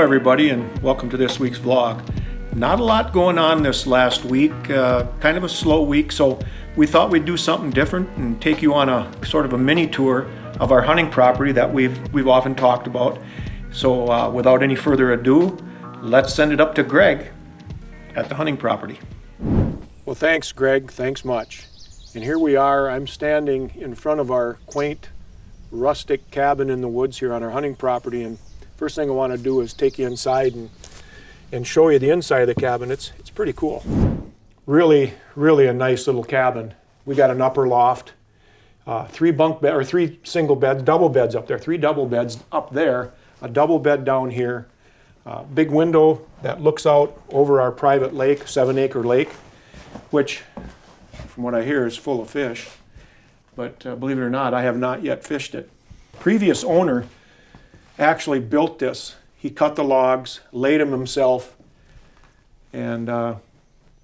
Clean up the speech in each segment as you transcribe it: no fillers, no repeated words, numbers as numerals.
everybody, and welcome to this week's vlog. Not a lot going on this last week, kind of a slow week, so we thought we'd do something different and take you on a sort of a mini tour of our hunting property that we've often talked about. So without any further ado, let's send it up to Greg at the hunting property. Well, thanks Greg, thanks much. And here we are, I'm standing in front of our quaint rustic cabin in the woods here on our hunting property, and first thing I want to do is take you inside and show you the inside of the cabin. It's pretty cool. Really a nice little cabin. We got an upper loft, three single beds, double beds up there, three double beds up there, a double bed down here, big window that looks out over our private lake, 7-acre lake, which from what I hear is full of fish. But believe it or not, I have not yet fished it. Previous owner actually built this. He cut the logs, laid them himself, and I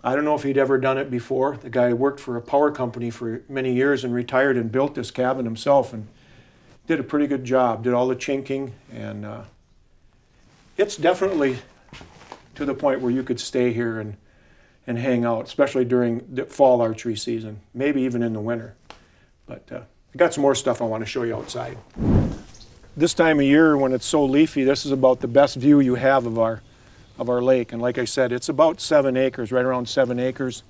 don't know if he'd ever done it before. The guy worked for a power company for many years and retired and built this cabin himself and did a pretty good job, did all the chinking, and it's definitely to the point where you could stay here and hang out, especially during the fall archery season, maybe even in the winter. But I got some more stuff I want to show you outside. This time of year when it's so leafy, this is about the best view you have of our lake. And like I said, it's about 7 acres, right around 7 acres.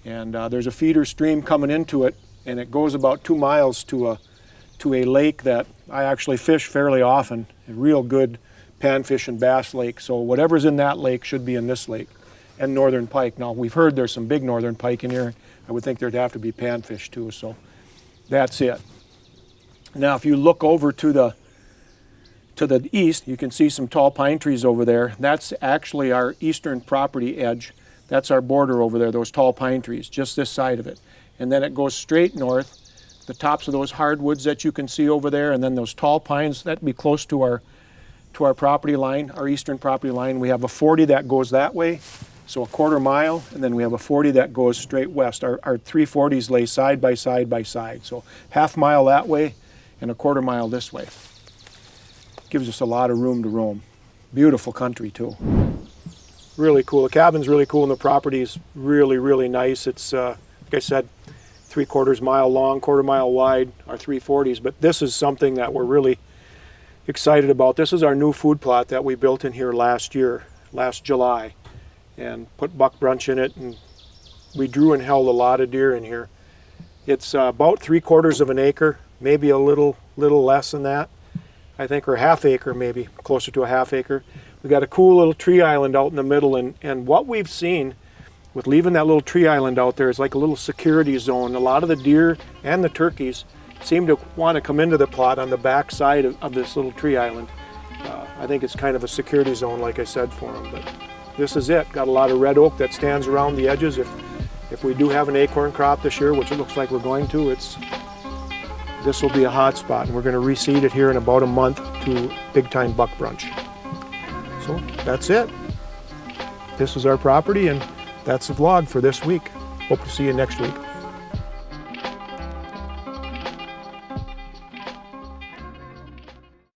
And there's a feeder stream coming into it, and it goes about 2 miles to a lake that I actually fish fairly often, a real good panfish and bass lake. So whatever's in that lake should be in this lake, and northern pike. Now we've heard there's some big northern pike in here. I would think there'd have to be panfish too, so that's it. Now if you look over to the east, you can see some tall pine trees over there. That's actually our eastern property edge. That's our border over there, those tall pine trees, just this side of it. And then it goes straight north, the tops of those hardwoods that you can see over there, and then those tall pines, that'd be close to our property line, our eastern property line. We have a 40 that goes that way, so a quarter mile, and then we have a 40 that goes straight west. Our 340s lay side by side by side, so half mile that way and a quarter mile this way. Gives us a lot of room to roam. Beautiful country too. Really cool. The cabin's really cool and the property's really nice. It's, like I said, 3/4 mile long, quarter mile wide, our 340s. But this is something that we're really excited about. This is our new food plot that we built in here last July, and put buck brunch in it, and we drew and held a lot of deer in here. It's about 3/4 of an acre, maybe a little less than that, I think, or half acre, maybe closer to a half acre. We got a cool little tree island out in the middle, and what we've seen with leaving that little tree island out there is like a little security zone. A lot of the deer and the turkeys seem to want to come into the plot on the back side of this little tree island. I think it's kind of a security zone, like I said, for them. But this is it. Got a lot of red oak that stands around the edges. If we do have an acorn crop this year, which it looks like we're going to, this will be a hot spot, and we're going to reseed it here in about a month to big time buck brunch. So that's it. This is our property, and that's the vlog for this week. Hope to see you next week.